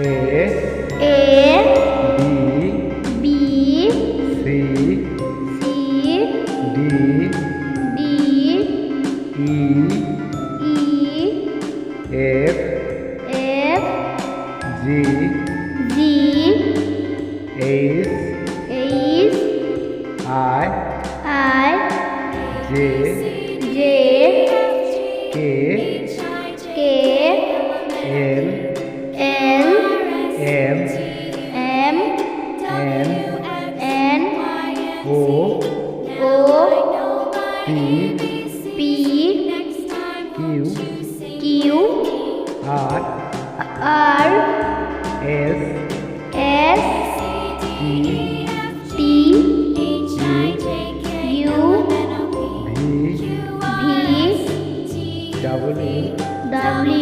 A B C C D D E E F F G G H H I I J J K K L L M M N N O O P P Q Q R R S S T T U U V V W W